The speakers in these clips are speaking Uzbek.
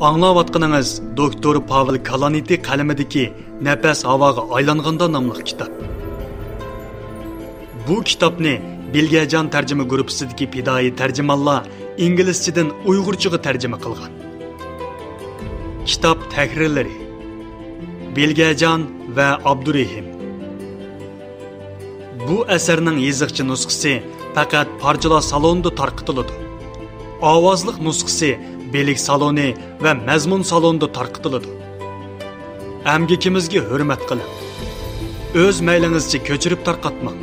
Аңлаватқаныңыз доктор Павел Каланити қаламидagi Nafas havoga aylanganda nomli kitob. Bu kitobni Bilgajon tarjima guruhisidagi fidoyi tarjimonlar inglizchadan uyg'urchaga tarjima qilgan. Kitob tahrirlari Bilgajon va Abdurahim. Bu asarning yozuvchi nusxasi faqat parchalar salonida tarqatiladi. Ovozliq nusxasi belik saloni va mazmun salonida tarqatiladi. Amgikimizga hurmat qiling. O'z maylingizcha ko'chirib tarqatmang.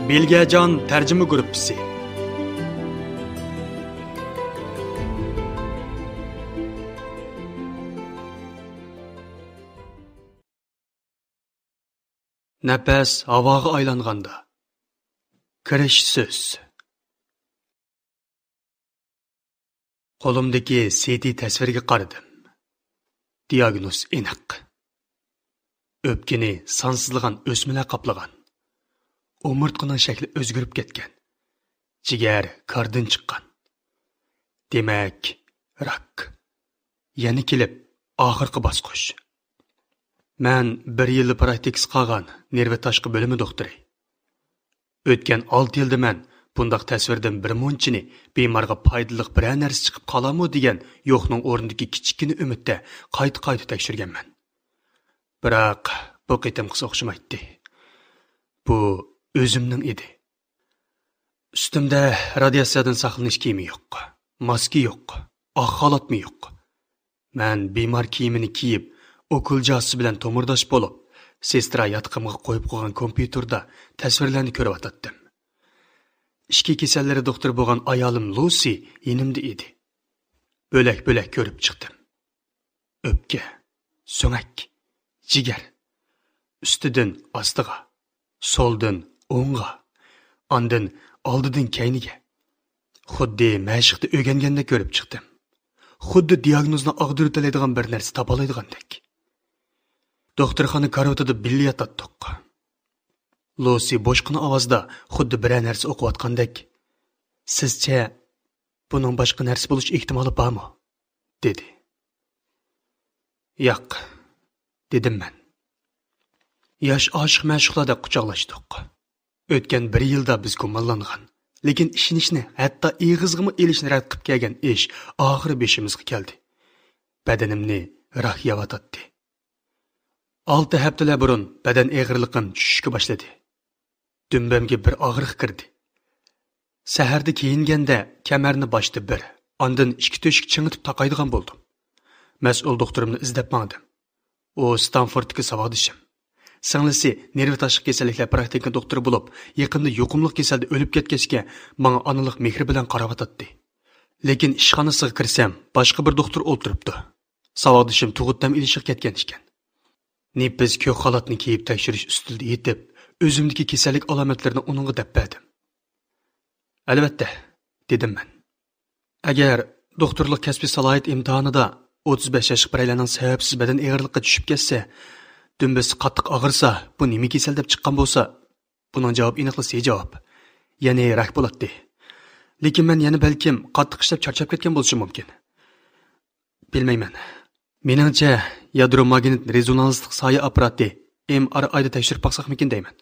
Bilgajon tarjima guruhi. Nafas havoga aylanganda. Kirish so'z. Qo'limdagi CT tasvirga qaradim. Diagnoz aniq. O'pkani sonsizlagan o'smalar qoplagan. Umurtqining shakli o'zgarib ketgan. Jigar qardan chiqqan. Demak, rak. Yana kelib, oxirgi bosqich. Men 1 yil praktikasi qilgan nervi tashqi bo'limi doktori. O'tgan 6 yilda men bundaq tasvirdan bir munchini bemorga foydali bir narsa chiqib qolamo degan yo'qning o'rnidagi kichkina umidda qayta tekshirganman. Biroq bu qitimqisi o'xshamaydi. Bu o'zimning edi. Ustimda radiatsiyadan saqlanish kiyimi yo'q, maska yo'q, oq xalatmi yo'q. Men bemor kiyimini kiyib, okul josi bilan to'mirdosh bo'lib, sestra yotqimga qo'yib qo'ygan kompyuterda tasvirlarni ko'rib o'tdim. Ishki kasallari doktor bo'lgan ayolim Lucy yonimda edi. Bo'lak-bo'lak ko'rib chiqdim. O'pka, so'mak, jigar, ustidan ostiga, soldan o'ngga, ondan oldidan keyniga. Xuddi mashqda o'rganganda ko'rib chiqdim. Xuddi diagnozni og'dirtiradigan bir narsa topalaydigandek. Doktorxona karavotida birga yotdik. Lucy boshqina ovozda xuddi bir narsa o'qiyotgandek, "Sizcha buning boshqa narsa bo'lish ehtimoli bormi?" dedi. "Yo'q", dedim men. Yosh oshiq ma'shuqlarda quchoqlashdik. O'tgan 1 yilda biz gumonlangan, lekin ishonishni, hatto ig'izg'imi elishni rad qilib kelgan ish oxiri beshimizga keldi. Badanimni rah yavatdi. 6 haftalar burun badan og'irligim tushishga boshladi. Dümbemge bir ağırıq kirdi. Saharda kiyinganda kamarni boshda bir, ondan 2 to'shik chingitib taqaydigan bo'ldim. Mas'ul doktorimni izlab mangdim. U Stanforddagi savodishim. Singlisi nervi tashqi kasalliklar praktika doktori bo'lib, yaqinda yuqumli kasalda o'lib ketgachga menga onalik mehri bilan qarab o'tdi. Lekin ishxonasiga kirsam, boshqa bir doktor o'tiribdi. Savodishim tug'utdan ilishib ketgan ekan. Nippiz ko'k xalatni kiyib tekshirish ustida yetib, o'zimdagi kasallik alomatlarini uningga deb berdim. Albatta, dedim men. Agar doktorlik kasbiy salohiyat imtihonida 35 yoshli biraylarning sababsiz badan og'irligiga tushib ketsa, dumbasi qattiq og'irsa, bu nima kasal deb chiqqan bo'lsa, buning javob aniqlisi javob. Ya'ni rak bo'ladi. Lekin men yana balkim qattiq ishlab charchab ketgan bo'lishim mumkin. Bilmayman. Meningcha, yadro-magnit rezonanslik soya apparati MRI'da tekshirib baqsaqmikin deyman.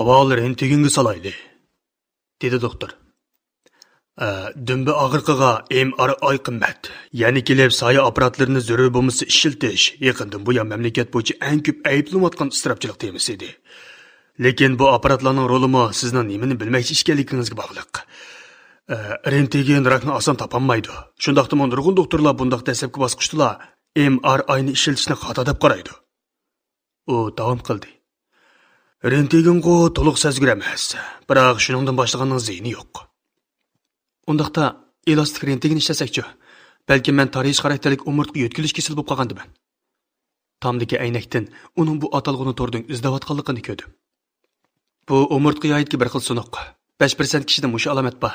Avval rentgenga solayli, dedi doktor. Dumba og'riqiga MRI qimmat. Ya'ni kelib soya apparatlarini zarur bo'lmasa ishiltish yaqindan bu mamlakat bo'yicha eng ko'p ayblanayotgan istirobchilik temasi edi. Lekin bu apparatlarning rolimi sizning nimani bilmoqchi ekanligingizga bog'liq. Rentgen rakni oson topolmaydi. Shundaqda nurg'un doktorlar bundaq dastlabki bosqichda MRI'ni ishiltishni xato deb qaraydi. U davom qildi. Rentgenga to'liq sezgir emas, biroq shuningdan boshlaganning ziyni yo'q. Undaqda elastik rentgen ishlasakchi, balki men tarix xarakterlik umurtqa yo'tkilish kasal bo'lib qolgandiman. Tomdagi aynakdan uning bu atalg'ini to'rdan izlayotganligini ko'rdim. Bu umurtqa yo'yitki bir xil sunuq. 5% kishida mush alomat bor.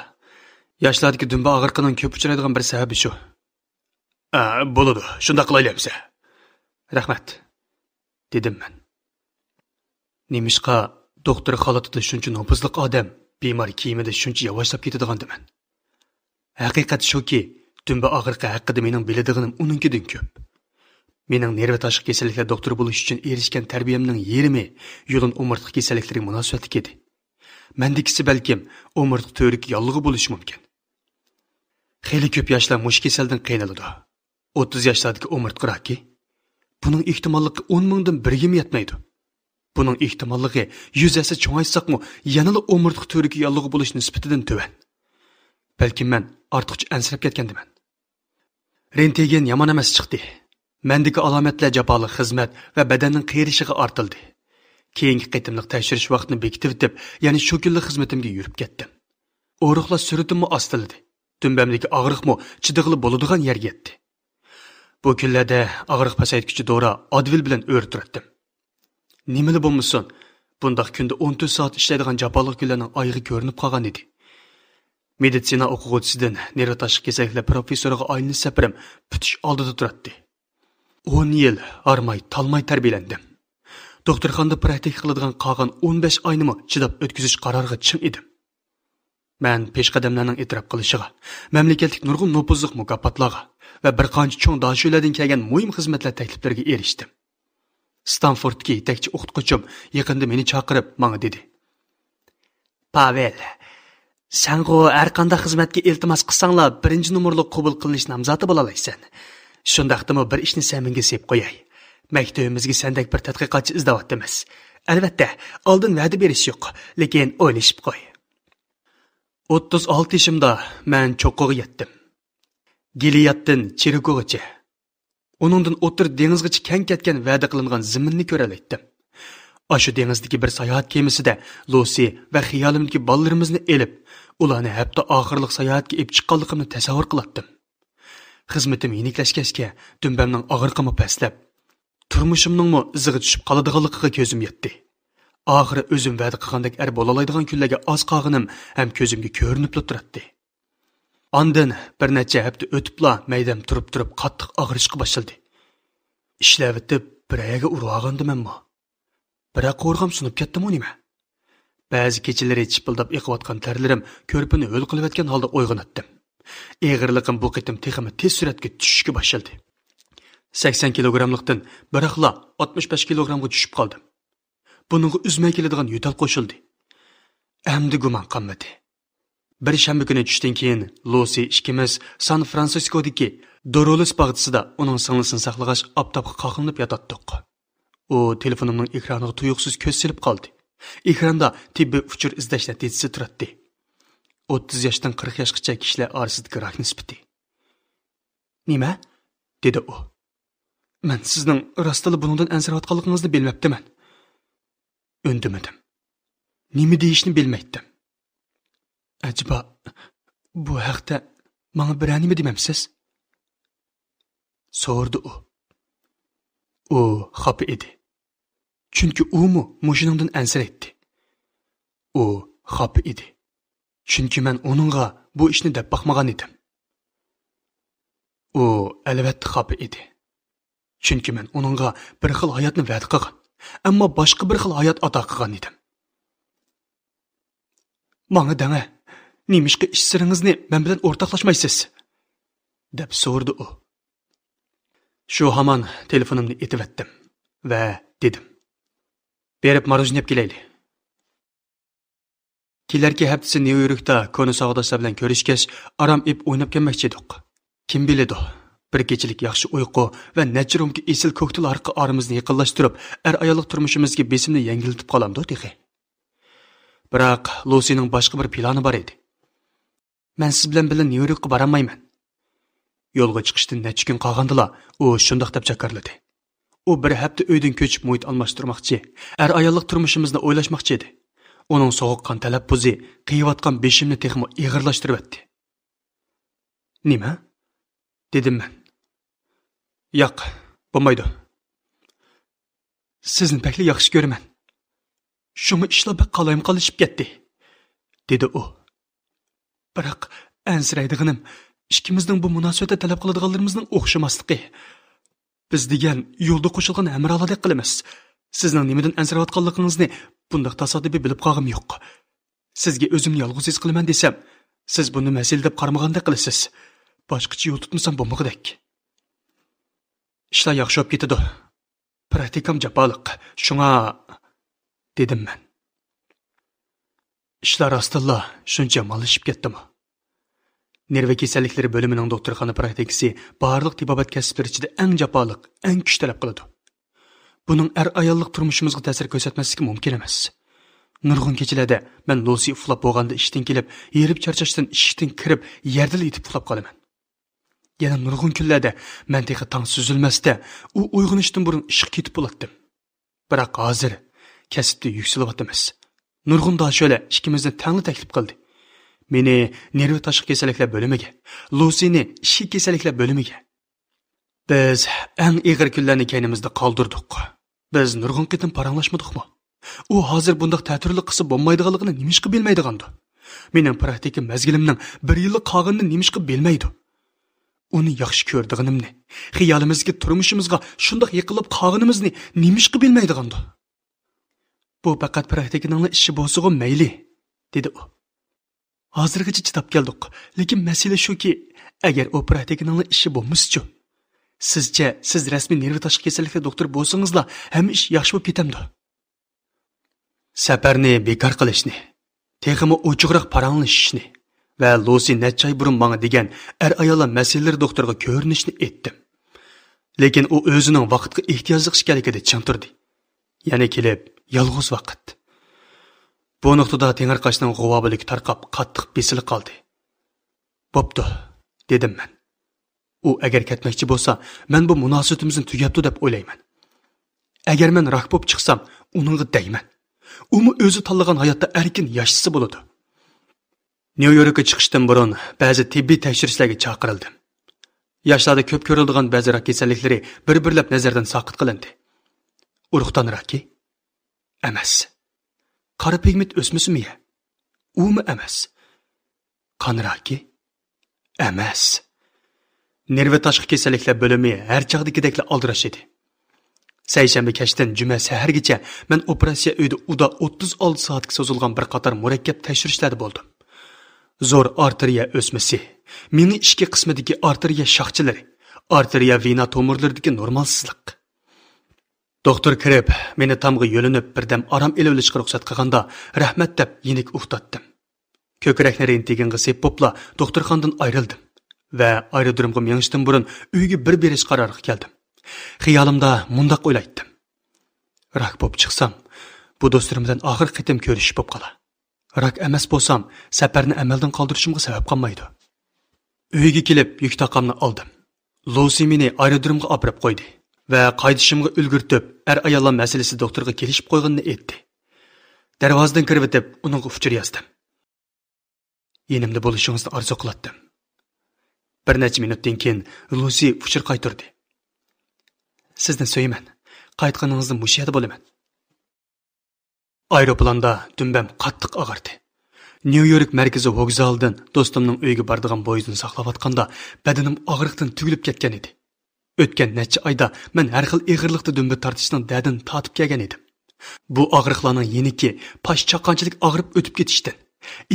Yoshlardagi dumba og'riqining ko'p uchraydigan bir sababi shu. Bo'ladi, shunda qilayapsa. Rahmat, dedim men. Nemishqa doktor holatida shuncha nopuzliq odam bemor kiyimida shuncha yavaşlab ketadigandiman. Haqiqat shuki, tumba og'riqi haqida mening biladiganim uningkidan ko'p. Mening nervi tashqi kasalliklar doktori bo'lish uchun erishgan tarbiyamning yarmi yo'lin umurtqa kasalliklariga munosabatli edi. Mendikisi balkim umurtqa to'rik yollig'i bo'lishi mumkin. Xeyli ko'p yoshlar mush kasaldan qiynaladi. 30 yoshlardagi umurtqa raki buning ehtimolligi 10 mingdan biriga yetmaydi. Buning ehtimolligi 100 asa cho'ng'aysaqmi, yanada umurtqa to'rik yollig'i bo'lish nisbatidan tuvan. Balkim men ortiqcha ansirab ketgandiman. Rentgen yomon emas chiqdi. Mendagi alomatlar jafoli xizmat va badanning qiyrishiga ortildi. Keyingi qitimliq tekshirish vaqtini bekitib deb, ya'ni shu kunlik xizmatimga yurib ketdim. O'riqlar suratimni ostildi. Tumbamdagi og'riqmi chidig'li bo'ladigan yerga yetdi. Bu kunlarda og'riq pasaytguchi dori Advil bilan o'rtirdim. Nimali bo'lmasin, bundaq kunda 14 soat ishlaydigan jafoli kunlarning oyig'i ko'rinib qolgan edi. Meditsina o'quvchisidan nerv tashqi kasalliklar professoriga aylanish safarim bitish oldida turadi. 10 yil armay, talmay tarbiyalandim. Doktorxonada praktik qiladigan qolgan 15 oynimi chidab o'tkazish qaroriga chin edim. Men peshqadamlarning e'tirof qilishiga, mamlakatlik nurg'un nopuzliq mukofotlarga va bir qancha cho'ng doshulardan kelgan muhim xizmatlar takliflariga erishdim. Stanfordga yetakchi o'qituvchim yaqinda meni chaqirib, menga dedi: "Pavel, sen-go har qanday xizmatga iltimos qilsanglar, birinchi nomerli qabul qilinish nomzodi bo'la olaysan. Shundaqdimi bir ishni sen menga sep qo'yay. Maktabimizga sendek bir tadqiqotchi izlayapmiz. Albatta, oldin va'da berish yo'q, lekin o'ylashib qo'y." 36 yoshimda men cho'qqiga yetdim. Giliyatdan Chirikogacha. Uningdan o'tir dengizgacha keng ketgan va'da qilingan zaminni ko'ralaydim. Ashu dengizdagi bir sayohat kemisida Lucy va xiyolimdagi bolalarimizni elib, ularni hafta oxirlik sayohatga ib chiqqanligimni tasavvur qilatdim. Xizmatim yeniklashgachga dumbamning og'riqimi pastlab, turmushimningmi iziga tushib qoladiganligiga ko'zim yetdi. Oxiri o'zim va'da qilgandek bo'la oladigan kunlarga oz qolganim ham ko'zimga ko'rinib turibdi. Ondan bir necha hafta o'tibla maydam turib qattiq og'rishga boshladi. Ishlab bitib biraga urib olgandimanmi? Biroq qo'rg'am sunib ketdimi nima? Ba'zi kechalari chipildab yiqayotgan tarlarim ko'rpini ho'l qilayotgan holda uyg'onatdim. Eg'irligim bu qitim texmi tez suratga tushishga boshladi. 80 kilogramlikdan biroqla 65 kilogramga tushib qoldim. Buningga uzmay keladigan yo'tal qo'shildi. Endi gumon qilmadi. Bir shanba kuni tushdan keyin Lucy ikkimiz San Fransiskodagi Dorolis bog'chisida uning singlisini saqlag'ach oftobga qoqilib yotatdik. U telefonimning ekraniga tuyuqsiz ko'z silib qoldi. Ekranda tibbiy uchur izlash natijasi turibdi. 30 yoshdan 40 yoshgacha kishilar orasidagi rak nisbati. "Nima?" dedi u. "Men sizning rostli buningdan ansirayotganligingizni bilmabdiman." Undimadim. Nima deyishni bilmaydim. "Acaba bu haqda menga bir nima demamsiz?" so'rdi u. U xafa edi. Chunki u mushiningdan ansiraydi. U xafa edi. Chunki men uningga bu ishni deb baxmagan edim. U albatta xafa edi. Chunki men uningga bir xil hayotni va'da qilgan, ammo boshqa bir xil hayot ato qilgan edim. "Menga deng, nimishqa ish siringizni men bilan o'rtoqlashmaysiz?" deb so'rdi u. Shu hamon telefonimni etivatdim va dedim: "Berib marojni yeb kelayli." Kelarki haftasi Nyu-Yorkda konu savdosi bilan ko'rishgach, aram ib o'ynab kelmoqchi edik. Kim biladi, bir kechilik yaxshi uyqu va najrumki esil ko'ktil arqi orimizni yaqinlashtirib, ayollik turmushimizga besimni yengiltib qolamdi texi. Biroq Lucy'ning boshqa bir plani bor edi. "Men siz bilan birga Nyu-Yorkka boramayman." Yo'lga chiqishdan necha kun qolgandila, u shundoq deb jakarladi. U bir hafta uydan ko'chib muhit almashtirmoqchi, ayollik turmushimizni o'ylashmoqchi edi. Uning sovuqqan talabbuzi qiyayotgan beshimni texmo ig'irlashtiribdi. "Nima?" dedim men. "Yo'q, bo'lmaydi. Sizni bakli yaxshi ko'raman. Shunga ishlar bak qalaymqalishib ketdi", dedi u. "Biroq ansiraydiganim ikkimizning bu munosabatda talab qiladiganlarimizning o'xshamasligi. Biz degan yo'lda qo'shilgan hamrohlik qilamiz. Sizning nimadan ansirayotganligingizni bundoq tasodifiy bilib qolg'im yo'q. Sizga o'zimni yolg'iz his qilaman desam, Siz buni masala deb qaramagandek qilasiz. Boshqacha yo'l tutmasam bo'lmag'idek. İşler yaxshi olib ketadi. Praktikam jafoliq. Shunga dedim men. İşler rostilla shuncha malishib ketdimi? Nerve kasalliklari bo'limining doktorxona praktikasi barliq tibobat kasblari ichida eng jafoliq, eng kuch talab qiladi. Buning ayollik turmushimizga ta'sir ko'rsatmasligi mumkin emas. Nurg'un kechalarda men Lucy uxlab bo'lganda ishdan kelib, yerib charchashdan eshikdan kirib, yerda yetib uxlab qolaman. Yana nurg'un kunlarda men tehi tong suzilmasda, u uyg'onishdan burun ishga ketib bo'latdim. Biroq hozir kasbda yukselyapmiz. Nurg'un da şöyle ikkimizni tangli taklif qildi. Meni nerv tashqi kasalliklar bo'limiga, Lucyni ishki kasalliklar bo'limiga. Biz eng ig'ir kunlarni kaynimizda qoldirdik. Biz nurg'un qitim paranglashmadikmi? U hozir bundaq ta'tirlik qilib bo'lmaydiganligini nimishqa bilmaydigandi. Mening praktika mazgilimning 1 yillik qolganini nimishqa bilmaydi. Uni yaxshi ko'rdiganimni, xiyolimizga turmushimizga shundoq yiqilib qolganimizni nimishqa bilmaydigandi. Bu faqat praktikaning ishi bo'lsa-ku mayli, dedi u. Hozirgacha chidab keldik, lekin masala shuki, agar u praktikaning ishi bo'lmasa-chi, sizcha siz rasmiy nerv tashqi kasalliklar doktori bo'lsangizlar, hamma ish yaxshi bo'lib ketamdi. Safarni bekor qilishni, texmi ochiqroq paranglashishni va Lucy necha burun menga degan ayollar masalalar doktoriga ko'rinishni etdim. Lekin u o'zining vaqtga ehtiyojli ekanligida ching turdi. Yana kelib yolg'iz vaqt. Bu nuqtada tengirqashning g'uvobilik tarqab qattiq besilib qoldi. "Bo'pti", dedim men. U agar ketmoqchi bo'lsa, men bu munosabatimizni tugatdi deb o'ylayman. Agar men rak bo'lib chiqsam, uningga deyman. Umi o'zi tanlagan hayotda erkin yashasa bo'ladi. New Yorkka chiqishdan burun ba'zi tibbiy tekshirishlarga chaqirildim. Yoshlarda ko'p ko'riladigan ba'zi rak kasalliklari bir-birlab nazardan saqit qilindi. Urug'dan raki? Emas. Qora pigment o'smasimi? Umi emas. Qon raki? Emas. Nerv tashqi kasalliklar bo'limi har chog'dagideklar aldirash edi. Seshanba kechdan juma sahargacha men operatsiya uyida uda 36 soatga cho'zilgan bir qator murakkab tekshirishlarda bo'ldim. Zo'r arteriya o'smasi, meni ichki qismidagi arteriya shoxchilari, arteriya vena tomirlaridagi normalsizlik. Doktor kirib, meni tamg'i yo'linib birdam orom elib ruxsat qilganda, rahmat deb yenik uxtatdim. Ko'krakni rentgenga sepopla doktorxonadan ayrildim va aerodromga menishdan burun uyga bir berish qaroriga keldim. Xiyolimda mundaq o'ylaydim. Rak bo'lib chiqsam, bu do'stlarimdan oxir qitim ko'rishib bo'lib qolar. Rak emas bo'lsam, safarni amaldan qoldirishimga sabab qolmaydi. Uyga kelib, yuk taqamni oldim. Lucy meni aerodromga olib qo'ydi va qaydishimga ulgurtib, ayollar masalasi doktorga kelishib qo'yganini aytdi. Darvozadan kirib o'tib, uningga uchur yozdim. Yenimda bo'lishingizni orzu qilatdim. Bir necha minutdan keyin Lucy uchur qaytardi. Sizni so'yman. Qaytganingizni mushiyada bo'laman. Aeroplanda dumbam qattiq og'irdi. New York markazi vokzalidan do'stimning uyiga boradigan poyezdni saqlayotganda badanim og'riqdan tugilib ketgan edi. O'tgan necha oyda men har xil ig'irlikda dumba tortishning dadini tatib kelgan edim. Bu og'riqlarning yeniki pash chaqanchilik og'rib o'tib ketishdan,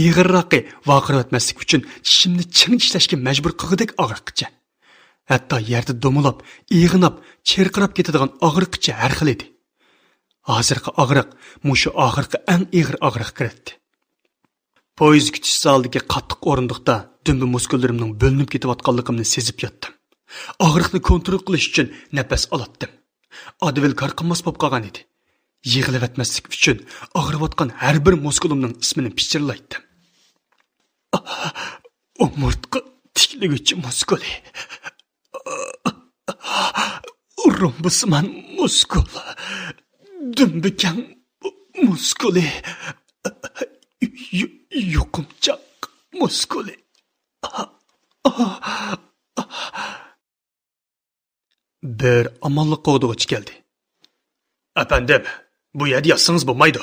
ig'irroqi vaqirib o'tmaslik uchun tishimni ching tishlashga majbur qilgudek og'riqcha. Hatto yerda domulab, ig'inab, cherqirab ketadigan og'riqcha har xil edi. Hozirgi og'riq mushu oxirgi eng ig'ir og'riq kirdi. Poyezd kutish zalidagi qattiq o'rindiqda dumba muskullarimning bo'linib ketayotganligimni sezib yotdim. Og'riqni kontrol qilish uchun nafas olatdim. Advil qarqinmas bo'lib qolgan edi. Yig'ilib etmaslik uchun og'riyotgan har bir muskulimning ismini pichirlaydim. Umurtqa tiklig'ichi muskuli. Rombusman muskul. Dumbikan muskuli. Yuqumchaq muskuli. Bir amallik qo'g'dug'ich keldi. Efendim, bu yerda yotsangiz bo'lmaydi.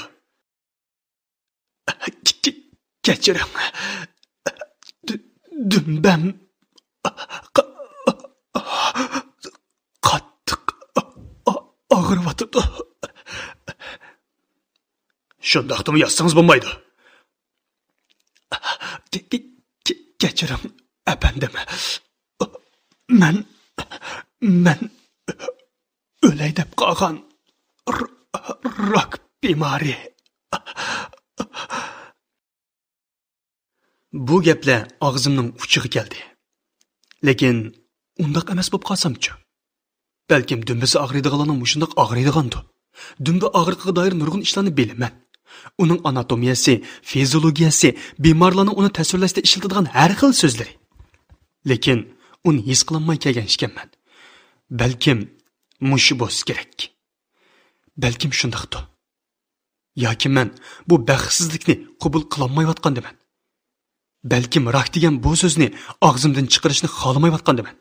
Kechiring. Dumbam qattiq og'riyotdi. Shundaqdimi yotsangiz bo'lmaydi. kechiring, efendim. Men o'lay deb qolgan rak bemari. Bu gaplar og'zimning uchiga keldi. Lekin undaq emas bo'lib qolsam-chi? Balkim dumbisi og'riydiganlarning mushundoq og'riydigandir. Dumba og'riqiga doir nurg'un ishlarni bilaman. Uning anatomiyasi, fiziologiyasi, bemorlarning uni tasvirlashda ishlatadigan har xil so'zlari. Lekin uni his qilmay kelgan ekanman. Balkim mush bo'lish kerak. Balkim shundaqdir. Yoki men bu baxtsizlikni qabul qilolmayotgandiman. Balkim rak degan bu so'zni og'zimdan chiqarishni xohlamayotgandiman.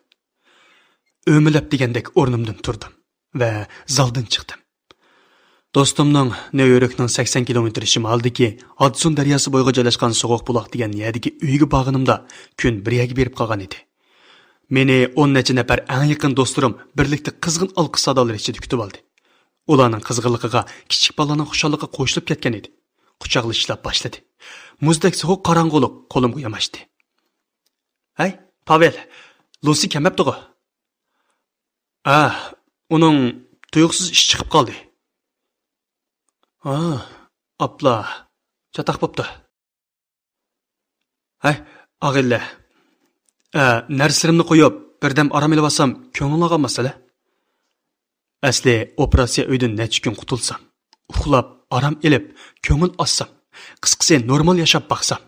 O'milab degandek o'rnimdan turdim va zaldan chiqdim. Do'stimning Nyu-Yorkning 80 kilometr shimolidagi Hudson daryosi bo'yiga joylashgan so'g'uq buloq degan yerdagi uyga borganimda kun bir yaga berib qolgan edi. Meni 10 necha nafar eng yaqin do'stlarim birlikda qizg'in olqish sadolari ichida kutib oldi. Ularning qizg'inligiga kichik bolaning xushalligi qo'shilib ketgan edi. Quchoqlashishlar boshladi. Muzdek so'g'uq qorong'ulik qo'limga yamashdi. "Hey, Pavel, Lucy kelmabdi-ku." Uning tuyuqsiz ish chiqib qoldi. Apla, chataq bo'pti. "Hey, og'illa. Narslarimni qo'yib, birdam orom olib olsam, ko'nglim olmasala. Asli operatsiya uydan necha kun qutulsam, uxlab, orom olib, ko'ngil olsam, qisqasi normal yashab baqsam,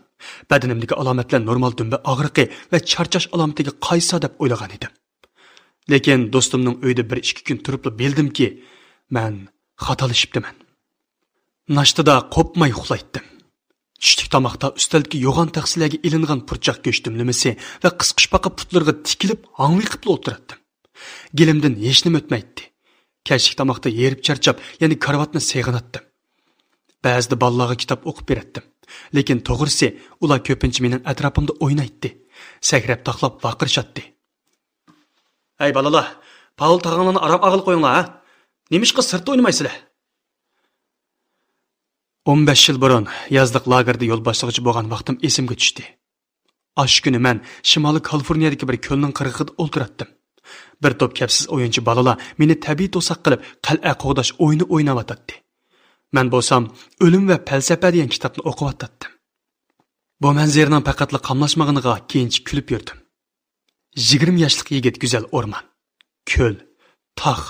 badanimdagi alomatlar normal dumba og'riqi va charchash alomatiga qaysa deb o'ylagan edim. Lekin do'stimning uyida 1-2 kun turib bildimki, men xatolashibdiman. Nashtida qopmay uxlaydim. Tushlik tomoqda ustaldagi yo'g'on taqsilarga ilingan purchoq go'sht dumlimisi va qisqish-paqa putlarga tikilib hangviqib o'tirdim. Gilimdan hech nima o'tmaydi. Kashlik tomoqda yerib charchab, ya'ni karvatni seg'inatdim. Ba'zida bolalarga kitob o'qib beratdim. Lekin to'g'risi, ular ko'pincha mening atrofimda o'ynaydi. Sakrab taqlab vaqirishadi. "Ey balalar, Paul tag'anlarni arab ag'il qo'yinglar, ha? Nemishqa sirtda o'ynamaysizlar?" 15 yil burun yozliq lagerda yo'l boshlag'uchi bo'lgan vaqtim esimga tushdi. Ash kuni men Shimoliy Kaliforniyadagi bir ko'lning qirg'ida o'ltiratdim. Bir to'p kapsiz o'yinchi balalar meni tabiiy to'saq qilib qal'a qo'g'dash o'yini o'ynayotdi. Men bo'lsam o'lim va falsafa degan kitobni o'qiyotdim. Bu manzaraning faqatla qamlashmag'iniga keyinchi kulib yurdim. 20 yoshlik yigit go'zal o'rmon, ko'l, tog',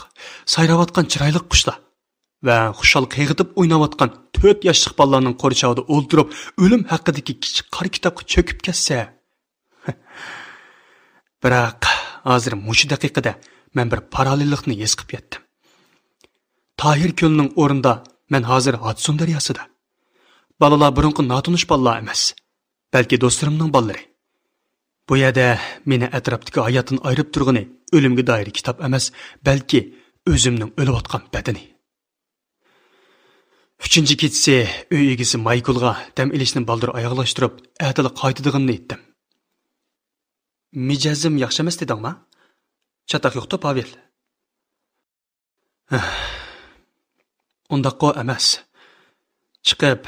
sayrayotgan chiroyli qushlar va xushal qiyg'itib o'ynayotgan 4 yoshlik bolalarning qo'rchog'ida o'ltirib, o'lim haqidagi kichik qora kitobga cho'kib ketsa. Biroq hozir mush daqiqada men bir parallellikni his qilib yetdim. Tahir ko'lning o'rnida men hozir Hudson daryosida. Balalar burunqi notunish bolalar emas, balki do'stlarimning bolalari. Bu yerda meni atrofdagi hayotdan ayirib turg'ini o'limga doir kitob emas, balki o'zimning o'layotgan badani. 3-chi kechasi uy egasi Maykulga dam ilishni baldir oyoqlashtirib, atili qaytadiganini aytdim. "Mijazim yaxshi emas dedingmi? Chataq yo'qda, Pavel." "Undaqqa emas. Chiqib,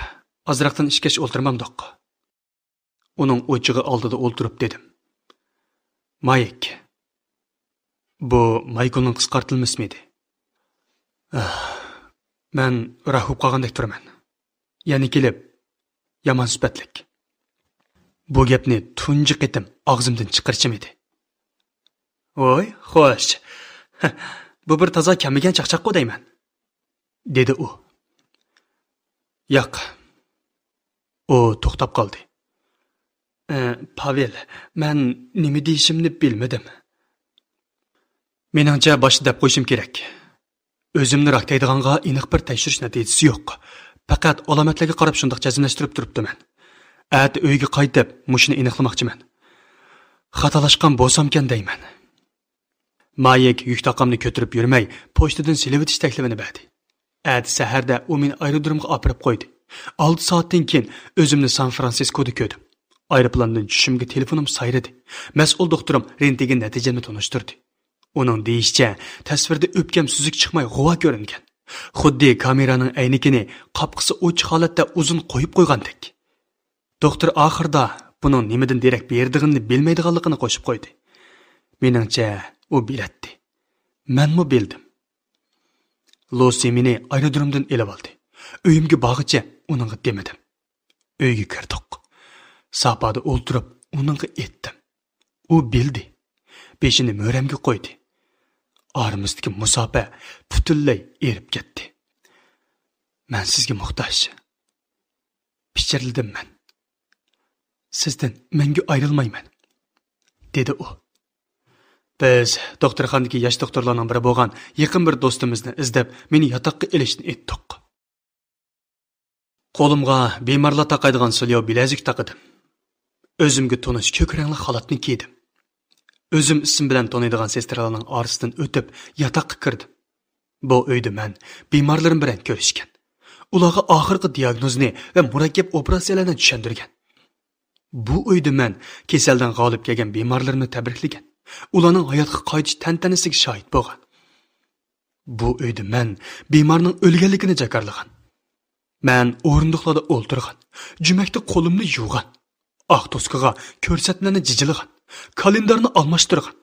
azroqdan ishkash o'ltirmamdoq." Uning o'chig'i oldida o'ltirib dedim. "Mayk. Bu Maykulning qisqartilmasi edi?" Men rahub qolgandek turaman. Ya'ni kelib, yomon sifatlik. Bu gapni tunji qitim og'zimdan chiqarishim edi. "Voy, xo'sh. Bu bir toza kamigan chaqchaqqa deyman", dedi u. "Yo'q." U to'xtab qoldi. "Pavel, men nima deyishimni bilmadim. Meningcha boshida deb qo'yishim kerak. O'zimni raqtaydiganga aniq bir tekshirish natijasi yo'q. Faqat alomatlarga qarab shundoq jazmlashtirib turibdiman. At uyga qaytib, mushuni aniqlamoqchiman. Xatolashgan bo'lsam-kan deyman." Mayek yuk taqamni ko'tarib yurmay, pochtadan silib o'tish taklifini berdi. At saharda u meni aerodromga olib qo'ydi. 6 soatdan keyin o'zimni San Fransiskoda ko'rdim. Aeroplandan tushimga telefonim sayradi. Mas'ul doktorim rentgen natijamni tanishtirdi. Uning deyishicha, tasvirda o'pkam suzuk chiqmay g'uva ko'ringan. Xuddi kameraning aynikini qapqisi ochiq holatda uzun qo'yib qo'ygandek. Doktor oxirida buning nimadan derak berdig'ini bilmaydiganligini qo'shib qo'ydi. Meningcha, u bilatdi. Menmi bildim. Lucy meni aerodromdan elib oldi. Uyimga borg'icha uningga demadim. Uyga kirdik. Sopada o'ltirib, uningga aytdim. U bildi. Beshini mo'ramga qo'ydi. Oramizdagi musofa butunlay erib ketdi. Men sizga muhtoj. Pichirladim men. Sizdan menga ayrilmayman, dedi u. Biz doktorxonadagi yosh doktorlarning biri bo'lgan yaqin bir do'stimizni izlab, meni yotoqqa ilishni aytdik. Qo'limga bemorlar taqaydigan silyo bilezik taqadim. O'zimga tonish ko'k rangli xalatni kiydim. O'zim ism bilan taniydigan sestralarning orasidan o'tib yotoqqa kirdim. Bu uyda men bemorlarim bilan ko'rishgan. Ularga oxirgi diagnozni va murakkab operatsiyalarni tushuntirgan. Bu uyda men kasaldan g'olib kelgan bemorlarni tabriklagan. Ularning hayotga qaytish tantanasiga shohid bo'lgan. Bu uyda men bemorning o'lganligini jakarlagan. Men o'rindiqlarda o'ltirgan, jumakda qo'limni yuvgan, oq to'skaga ko'rsatmani jijilagan, kalendarni almashtirgan.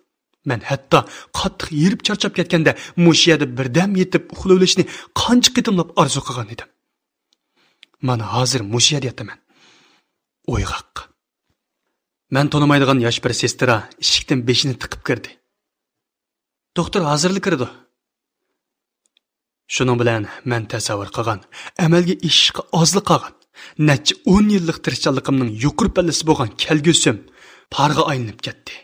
Men hatto qattiq yerib charchab ketganda mushiyada birdam yetib uxlavlashni qancha qitimlab orzu qilgan edim. Mana hozir mushiyada yotaman. O'yg'oq. Men tonimaydigan yosh bir sestra eshikdan beshini tiqib kirdi. Doktor hozirlik kirdi. Shuning bilan men tasavvur qilgan, amalga ishqi ozli qolgan, necha 10 yillik tirishchanligimning yuqori pallasi bo'lgan kelgusim parga aylanib ketdi.